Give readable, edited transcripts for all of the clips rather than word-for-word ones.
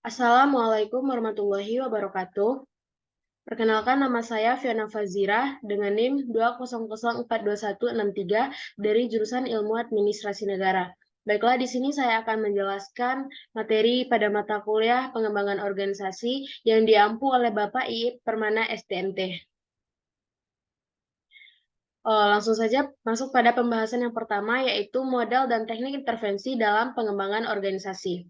Assalamualaikum warahmatullahi wabarakatuh. Perkenalkan, nama saya Fiona Fazira dengan NIM 200426163 dari jurusan Ilmu Administrasi Negara. Baiklah, di sini saya akan menjelaskan materi pada mata kuliah pengembangan organisasi yang diampu oleh Bapak Iip Permana STMT. Langsung saja masuk pada pembahasan yang pertama, yaitu model dan teknik intervensi dalam pengembangan organisasi.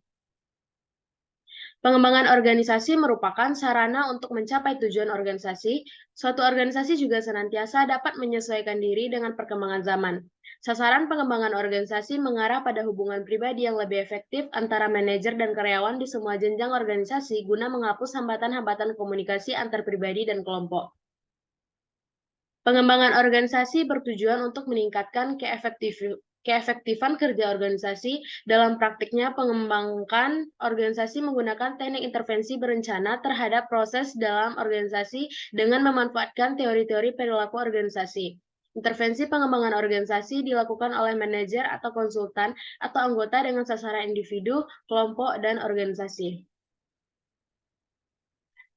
Pengembangan organisasi merupakan sarana untuk mencapai tujuan organisasi. Suatu organisasi juga senantiasa dapat menyesuaikan diri dengan perkembangan zaman. Sasaran pengembangan organisasi mengarah pada hubungan pribadi yang lebih efektif antara manajer dan karyawan di semua jenjang organisasi guna menghapus hambatan-hambatan komunikasi antar pribadi dan kelompok. Pengembangan organisasi bertujuan untuk meningkatkan keefektifan kerja organisasi. Dalam praktiknya, pengembangkan organisasi menggunakan teknik intervensi berencana terhadap proses dalam organisasi dengan memanfaatkan teori-teori perilaku organisasi. Intervensi pengembangan organisasi dilakukan oleh manajer atau konsultan atau anggota dengan sasaran individu, kelompok, dan organisasi.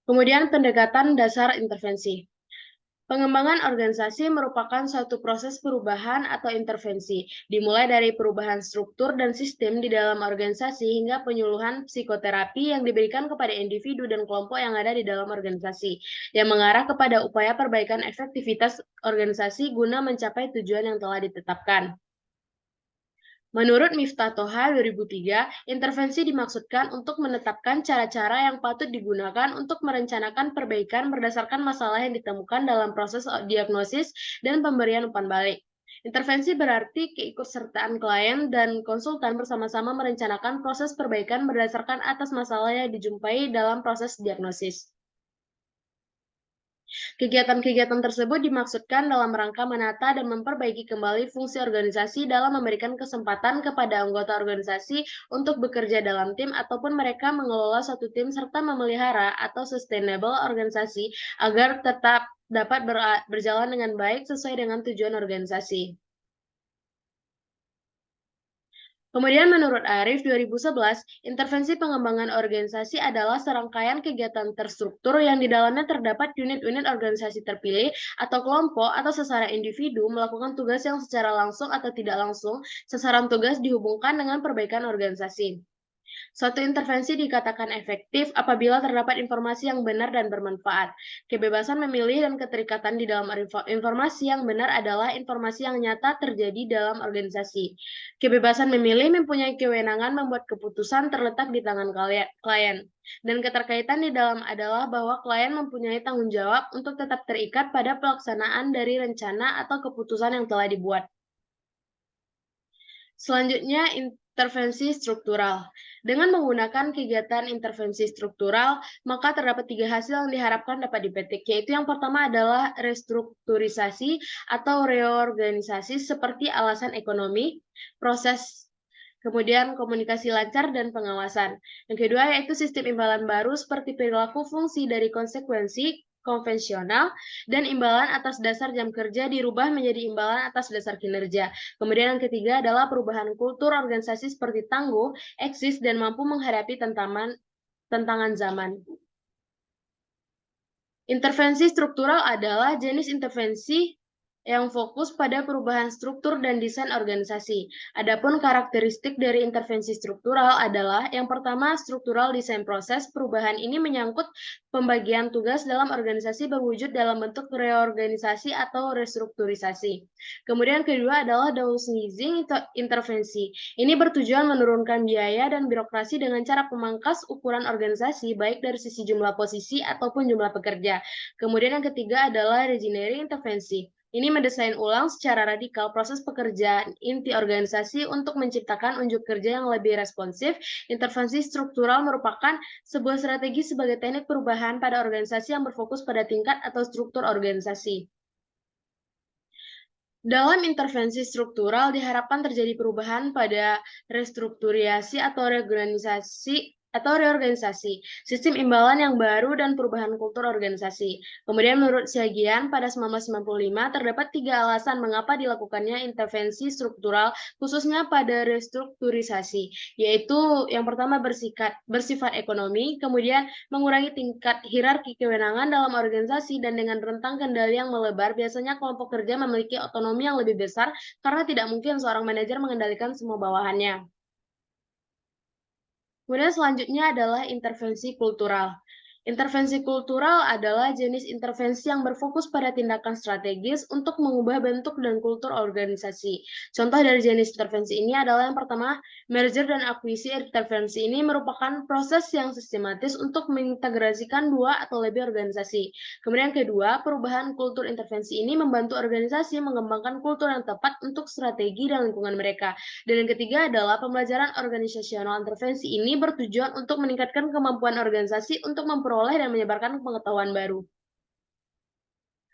Kemudian pendekatan dasar intervensi. Pengembangan organisasi merupakan suatu proses perubahan atau intervensi, dimulai dari perubahan struktur dan sistem di dalam organisasi hingga penyuluhan psikoterapi yang diberikan kepada individu dan kelompok yang ada di dalam organisasi, yang mengarah kepada upaya perbaikan efektivitas organisasi guna mencapai tujuan yang telah ditetapkan. Menurut Miftah Toha 2003, intervensi dimaksudkan untuk menetapkan cara-cara yang patut digunakan untuk merencanakan perbaikan berdasarkan masalah yang ditemukan dalam proses diagnosis dan pemberian umpan balik. Intervensi berarti keikutsertaan klien dan konsultan bersama-sama merencanakan proses perbaikan berdasarkan atas masalah yang dijumpai dalam proses diagnosis. Kegiatan-kegiatan tersebut dimaksudkan dalam rangka menata dan memperbaiki kembali fungsi organisasi dalam memberikan kesempatan kepada anggota organisasi untuk bekerja dalam tim ataupun mereka mengelola suatu tim serta memelihara atau sustainable organisasi agar tetap dapat berjalan dengan baik sesuai dengan tujuan organisasi. Kemudian menurut Arif 2011, intervensi pengembangan organisasi adalah serangkaian kegiatan terstruktur yang di dalamnya terdapat unit-unit organisasi terpilih atau kelompok atau sasaran individu melakukan tugas yang secara langsung atau tidak langsung, sasaran tugas dihubungkan dengan perbaikan organisasi. Suatu intervensi dikatakan efektif apabila terdapat informasi yang benar dan bermanfaat. Kebebasan memilih dan keterikatan di dalam informasi yang benar adalah informasi yang nyata terjadi dalam organisasi. Kebebasan memilih mempunyai kewenangan membuat keputusan terletak di tangan klien. Dan keterkaitan di dalam adalah bahwa klien mempunyai tanggung jawab untuk tetap terikat pada pelaksanaan dari rencana atau keputusan yang telah dibuat. Selanjutnya, intervensi struktural. Dengan menggunakan kegiatan intervensi struktural, maka terdapat 3 hasil yang diharapkan dapat dipetik, yaitu yang pertama adalah restrukturisasi atau reorganisasi seperti alasan ekonomi, proses, kemudian komunikasi lancar, dan pengawasan. Yang kedua yaitu sistem imbalan baru seperti perilaku fungsi dari konsekuensi konvensional, dan imbalan atas dasar jam kerja dirubah menjadi imbalan atas dasar kinerja. Kemudian yang ketiga adalah perubahan kultur organisasi seperti tangguh, eksis, dan mampu menghadapi tantangan zaman. Intervensi struktural adalah jenis intervensi yang fokus pada perubahan struktur dan desain organisasi. Adapun karakteristik dari intervensi struktural adalah yang pertama, struktural desain proses. Perubahan ini menyangkut pembagian tugas dalam organisasi berwujud dalam bentuk reorganisasi atau restrukturisasi. Kemudian kedua adalah downsizing intervensi. Ini bertujuan menurunkan biaya dan birokrasi dengan cara memangkas ukuran organisasi baik dari sisi jumlah posisi ataupun jumlah pekerja. Kemudian yang ketiga adalah regenerate intervensi. Ini mendesain ulang secara radikal proses pekerjaan inti organisasi untuk menciptakan unjuk kerja yang lebih responsif. Intervensi struktural merupakan sebuah strategi sebagai teknik perubahan pada organisasi yang berfokus pada tingkat atau struktur organisasi. Dalam intervensi struktural diharapkan terjadi perubahan pada restrukturisasi atau reorganisasi atau reorganisasi, sistem imbalan yang baru, dan perubahan kultur organisasi. Kemudian menurut Siagian, pada 1995 terdapat 3 alasan mengapa dilakukannya intervensi struktural khususnya pada restrukturisasi, yaitu yang pertama bersifat ekonomi, kemudian mengurangi tingkat hierarki kewenangan dalam organisasi, dan dengan rentang kendali yang melebar, biasanya kelompok kerja memiliki otonomi yang lebih besar karena tidak mungkin seorang manajer mengendalikan semua bawahannya. Kemudian selanjutnya adalah intervensi kultural. Intervensi kultural adalah jenis intervensi yang berfokus pada tindakan strategis untuk mengubah bentuk dan kultur organisasi. Contoh dari jenis intervensi ini adalah yang pertama, merger dan akuisisi. Intervensi ini merupakan proses yang sistematis untuk mengintegrasikan dua atau lebih organisasi. Kemudian yang kedua, perubahan kultur. Intervensi ini membantu organisasi mengembangkan kultur yang tepat untuk strategi dan lingkungan mereka. Dan yang ketiga adalah pembelajaran organisasional. Intervensi ini bertujuan untuk meningkatkan kemampuan organisasi untuk memperoleh dan menyebarkan pengetahuan baru.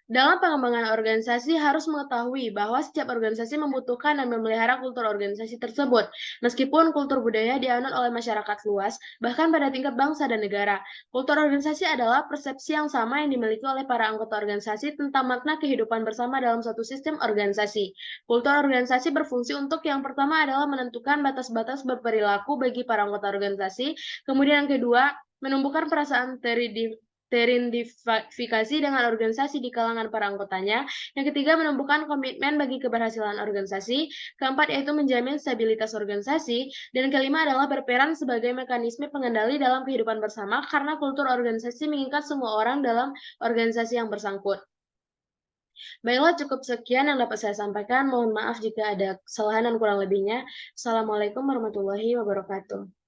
Dalam pengembangan organisasi harus mengetahui bahwa setiap organisasi membutuhkan dan memelihara kultur organisasi tersebut. Meskipun kultur budaya dianut oleh masyarakat luas, bahkan pada tingkat bangsa dan negara. Kultur organisasi adalah persepsi yang sama yang dimiliki oleh para anggota organisasi tentang makna kehidupan bersama dalam suatu sistem organisasi. Kultur organisasi berfungsi untuk yang pertama adalah menentukan batas-batas berperilaku bagi para anggota organisasi, kemudian yang kedua, menumbuhkan perasaan teridentifikasi dengan organisasi di kalangan para anggotanya. Yang ketiga, menumbuhkan komitmen bagi keberhasilan organisasi. Keempat, yaitu menjamin stabilitas organisasi. Dan kelima adalah berperan sebagai mekanisme pengendali dalam kehidupan bersama karena kultur organisasi mengikat semua orang dalam organisasi yang bersangkut. Baiklah, cukup sekian yang dapat saya sampaikan. Mohon maaf jika ada kesalahan dan kurang lebihnya. Assalamualaikum warahmatullahi wabarakatuh.